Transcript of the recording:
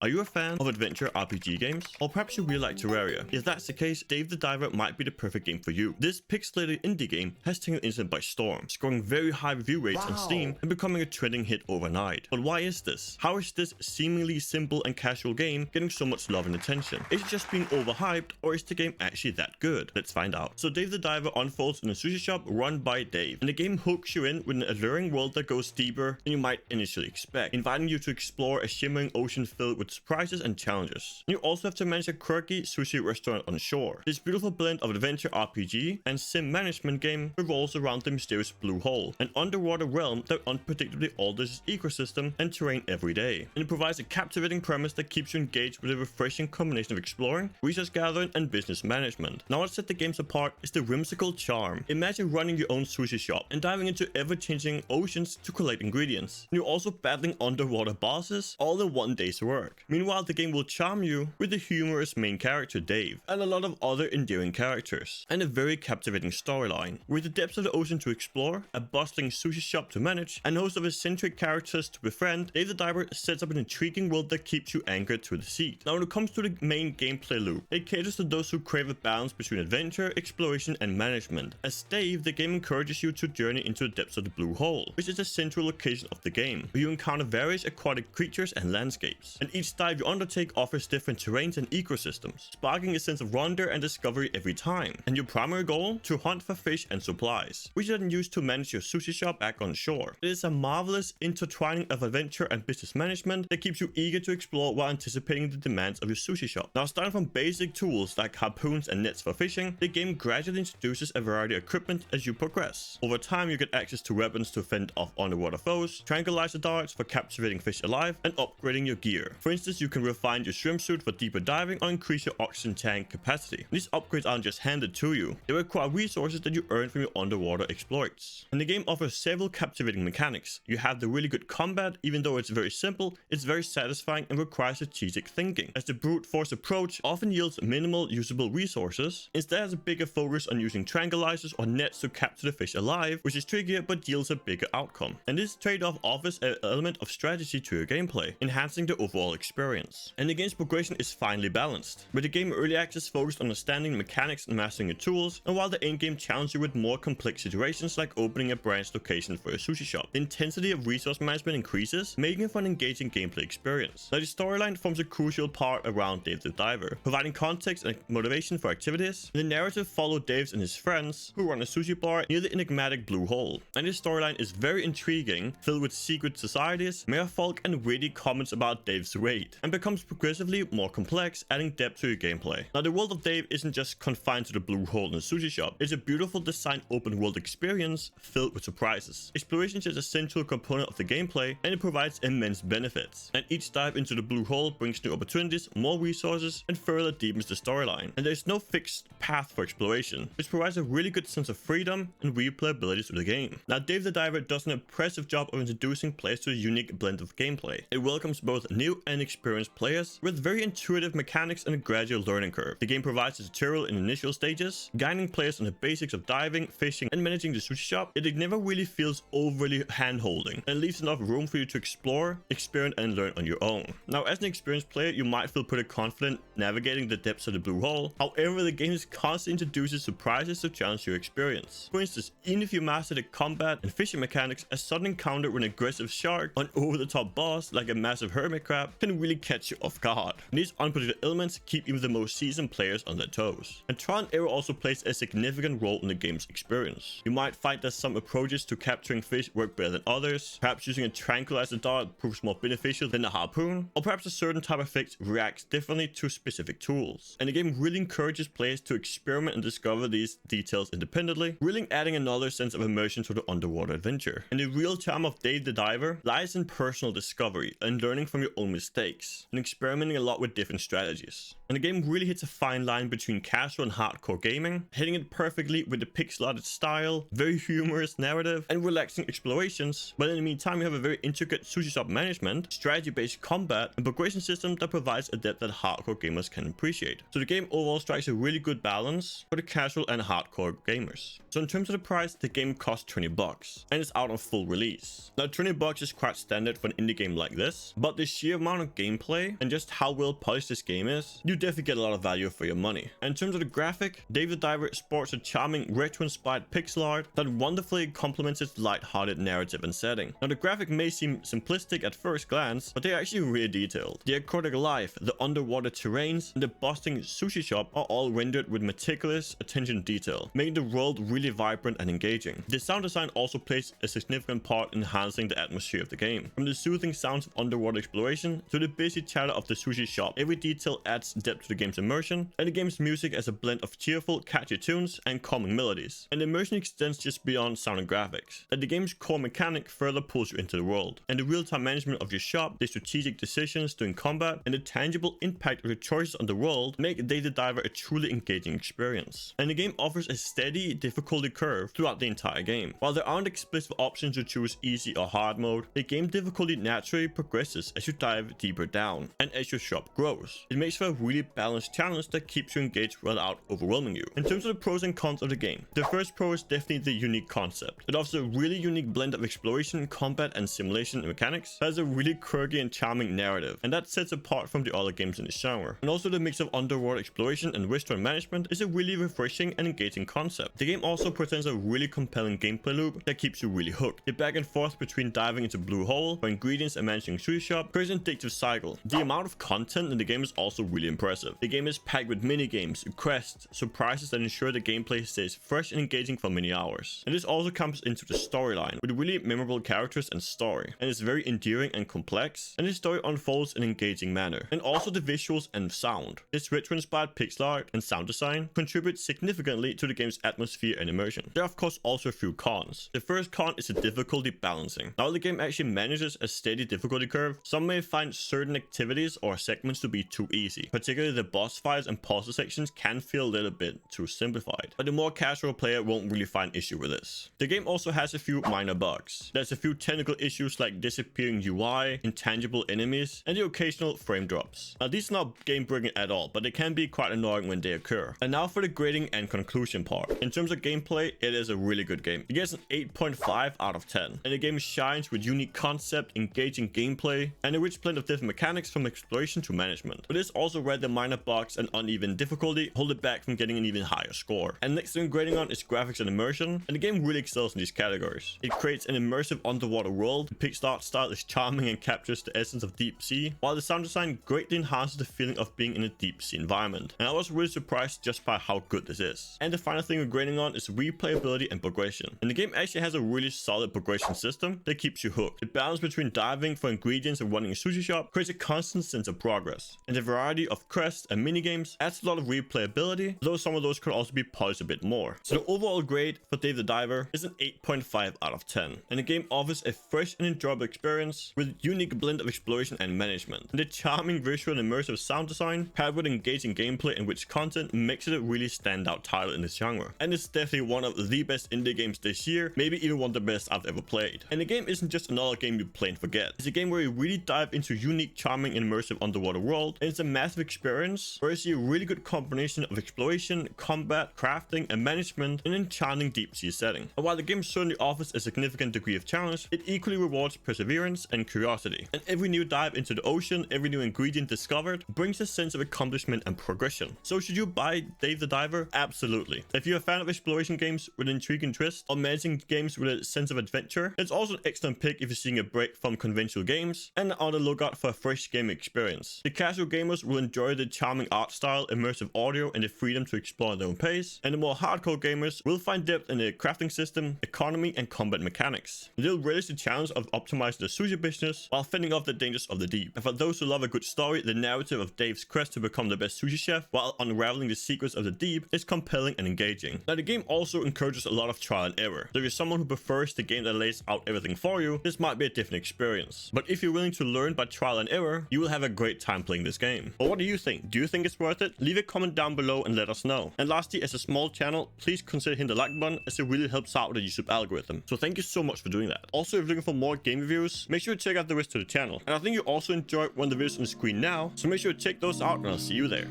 Are you a fan of adventure RPG games? Or perhaps you really like Terraria? If that's the case, Dave the Diver might be the perfect game for you. This pixelated indie game has taken the internet by storm, scoring very high review rates on Steam and becoming a trending hit overnight. But why is this? How is this seemingly simple and casual game getting so much love and attention? Is it just being overhyped, or is the game actually that good? Let's find out. So Dave the Diver unfolds in a sushi shop run by Dave, and the game hooks you in with an alluring world that goes deeper than you might initially expect, inviting you to explore a shimmering ocean filled with surprises and challenges. You also have to manage a quirky sushi restaurant on shore. This beautiful blend of adventure RPG and sim management game revolves around the mysterious blue hole, an underwater realm that unpredictably alters its ecosystem and terrain every day. And it provides a captivating premise that keeps you engaged with a refreshing combination of exploring, resource gathering, and business management. Now what sets the games apart is the whimsical charm. Imagine running your own sushi shop and diving into ever-changing oceans to collect ingredients. And you're also battling underwater bosses, all in one day's work. Meanwhile, the game will charm you with the humorous main character Dave, and a lot of other endearing characters, and a very captivating storyline. With the depths of the ocean to explore, a bustling sushi shop to manage, and a host of eccentric characters to befriend, Dave the Diver sets up an intriguing world that keeps you anchored to the seat. Now when it comes to the main gameplay loop, it caters to those who crave a balance between adventure, exploration, and management. As Dave, the game encourages you to journey into the depths of the blue hole, which is the central location of the game, where you encounter various aquatic creatures and landscapes. And each dive you undertake offers different terrains and ecosystems, sparking a sense of wonder and discovery every time. And your primary goal? To hunt for fish and supplies, which you then use to manage your sushi shop back on shore. It is a marvelous intertwining of adventure and business management that keeps you eager to explore while anticipating the demands of your sushi shop. Now, starting from basic tools like harpoons and nets for fishing, the game gradually introduces a variety of equipment as you progress. Over time, you get access to weapons to fend off underwater foes, tranquilizer darts for capturing fish alive, and upgrading your gear. For instance, you can refine your swimsuit for deeper diving or increase your oxygen tank capacity. These upgrades aren't just handed to you, they require resources that you earn from your underwater exploits. And the game offers several captivating mechanics. You have the really good combat. Even though it's very simple, it's very satisfying and requires strategic thinking, as the brute force approach often yields minimal usable resources. Instead, has a bigger focus on using tranquilizers or nets to capture the fish alive, which is trickier but yields a bigger outcome. And this trade-off offers an element of strategy to your gameplay, enhancing the overall experience. And the game's progression is finely balanced, with the game early access focused on understanding mechanics and mastering your tools, and while the endgame challenges you with more complex situations like opening a branch location for a sushi shop. The intensity of resource management increases, making it for an engaging gameplay experience. Now the storyline forms a crucial part around Dave the Diver, providing context and motivation for activities. The narrative follows Dave and his friends who run a sushi bar near the enigmatic blue hole, and this storyline is very intriguing, filled with secret societies, merfolk, and witty comments about Dave's weight, and becomes progressively more complex, adding depth to your gameplay. Now the world of Dave isn't just confined to the blue hole in the sushi shop. It's a beautiful designed open world experience filled with surprises. Exploration is a central component of the gameplay, and it provides immense benefits. And each dive into the blue hole brings new opportunities, more resources, and further deepens the storyline. And there's no fixed path for exploration, which provides a really good sense of freedom and replayability to the game. Now Dave the Diver does an impressive job of introducing players to a unique blend of gameplay. It welcomes both new and experienced players with very intuitive mechanics and a gradual learning curve. The game provides a tutorial in initial stages, guiding players on the basics of diving, fishing, and managing the sushi shop. It never really feels overly hand-holding, and leaves enough room for you to explore, experiment, and learn on your own. Now as an experienced player, you might feel pretty confident navigating the depths of the blue hole. However, the game constantly introduces surprises to challenge your experience. For instance, even if you master the combat and fishing mechanics, a sudden encounter with an aggressive shark or an over-the-top boss like a massive hermit crab can really catch you off guard. And these unpredictable elements keep even the most seasoned players on their toes. And trial and error also plays a significant role in the game's experience. You might find that some approaches to capturing fish work better than others. Perhaps using a tranquilizer dart proves more beneficial than a harpoon, or perhaps a certain type of effect reacts differently to specific tools. And the game really encourages players to experiment and discover these details independently, really adding another sense of immersion to the underwater adventure. And the real charm of Dave the Diver lies in personal discovery and learning from your own mistakes, and experimenting a lot with different strategies. And the game really hits a fine line between casual and hardcore gaming, hitting it perfectly with the pixel-arted style, very humorous narrative, and relaxing explorations. But in the meantime, you have a very intricate sushi shop management, strategy-based combat, and progression system that provides a depth that hardcore gamers can appreciate. So the game overall strikes a really good balance for the casual and hardcore gamers. So in terms of the price, the game costs $20 and it's out on full release. Now $20 is quite standard for an indie game like this, but the sheer amount of gameplay and just how well polished this game is, you definitely get a lot of value for your money. And in terms of the graphic, Dave the Diver sports a charming retro-inspired pixel art that wonderfully complements its light-hearted narrative and setting. Now the graphic may seem simplistic at first glance, but they're actually really detailed. The aquatic life, the underwater terrains, and the bustling sushi shop are all rendered with meticulous attention to detail, making the world really vibrant and engaging. The sound design also plays a significant part in enhancing the atmosphere of the game. From the soothing sounds of underwater exploration to the busy chatter of the sushi shop, every detail adds depth to the game's immersion, and the game's music as a blend of cheerful, catchy tunes and calming melodies. And the immersion extends just beyond sound and graphics, that the game's core mechanic further pulls you into the world. And the real-time management of your shop, the strategic decisions during combat, and the tangible impact of your choices on the world make Dave the Diver a truly engaging experience. And the game offers a steady difficulty curve throughout the entire game. While there aren't explicit options to choose easy or hard mode, the game difficulty naturally progresses as you dive deeper down and as your shop grows. It makes for a really balanced challenge that keeps you engaged without overwhelming you. In terms of the pros and cons of the game, the first pro is definitely the unique concept. It offers a really unique blend of exploration, combat, and simulation mechanics that has a really quirky and charming narrative, and that sets apart from the other games in the genre. And also the mix of underwater exploration and restaurant management is a really refreshing and engaging concept. The game also presents a really compelling gameplay loop that keeps you really hooked. The back and forth between diving into blue hole for ingredients and managing sushi shop creates an addictive cycle. The amount of content in the game is also really impressive. The game is packed with mini games, quests, surprises that ensure the gameplay stays fresh and engaging for many hours. And this also comes into the storyline with really memorable characters and story, and it's very endearing and complex, and the story unfolds in an engaging manner. And also the visuals and sound. This retro-inspired pixel art and sound design contributes significantly to the game's atmosphere and immersion. There are of course also a few cons. The first con is the difficulty balancing. Now the game actually manages a steady difficulty curve, some may find certain activities or segments to be too easy. Particularly the boss fights and puzzle sections can feel a little bit too simplified, but the more casual player won't really find issue with this. The game also has a few minor bugs. There's a few technical issues like disappearing UI, intangible enemies, and the occasional frame drops. Now these are not game breaking at all, but they can be quite annoying when they occur. And now for the grading and conclusion part. In terms of gameplay, it is a really good game. It gets an 8.5 out of 10, and the game shines with unique concept, engaging gameplay, and a rich blend of different mechanics from exploration to management. But it's also where the minor bugs and uneven difficulty hold it back from getting an even higher score. And next thing grading on is graphics and immersion, and the game really excels in these categories. It creates an immersive underwater world. The pixel art style is charming and captures the essence of deep sea, while the sound design greatly enhances the feeling of being in a deep sea environment. And I was really surprised just by how good this is. And the final thing we're grading on is replayability and progression. And the game actually has a really solid progression system that keeps you hooked. The balance between diving for ingredients and running a sushi shop creates a constant sense of progress. And the variety of quests and minigames adds a lot of replayability, though some of those could also be polished a bit more. So the overall grade for Dave the Diver is an 8.5 out of 10. And the game offers a fresh and enjoyable experience with a unique blend of exploration and management. And the charming visual and immersive sound design paired with engaging gameplay and rich content makes it a really standout title in this genre. And it's definitely one of the best indie games this year, maybe even one of the best I've ever played. And the game isn't just another game you play and forget. It's a game where you really dive into unique, charming, and immersive underwater world, and it's a massive experience where you see a really good combination of exploration, combat, crafting, and management in an enchanting deep sea setting. And while the game certainly offers a significant degree of challenge, it equally rewards perseverance and curiosity. And every new dive into the ocean, every new ingredient discovered, brings a sense of accomplishment and progression. So should you buy Dave the Diver? Absolutely. If you're a fan of exploration games with an intriguing twist, or managing games with a sense of adventure, it's also an excellent pick if you're seeking a break from conventional games and on the lookout for a fresh game experience. The casual gamers will enjoy the charming art style, immersive audio, and the freedom to explore at their own pace, and the more hardcore gamers will find depth in the crafting system, economy, and combat mechanics. They'll relish the challenge of optimizing the sushi business while fending off the dangers of the deep. And for those who love a good story, the narrative of Dave's quest to become the best sushi chef while unraveling the secrets of the deep is compelling and engaging. Now the game also encourages a lot of trial and error. So if you're someone who prefers the game that lays out everything for you, this might be a different experience. But if you're willing to learn by trial and error, you will have a great time playing this game. But what do you think? Do you think it's worth it? Leave a comment down below and let us know. And lastly, as a small channel, please consider hitting the like button, as it really helps out the YouTube algorithm. So thank you so much for doing that. Also, if you're looking for more game reviews, make sure to check out the rest of the channel. And I think you also enjoyed one of the videos on the screen now, so make sure to check those out and I'll see you there.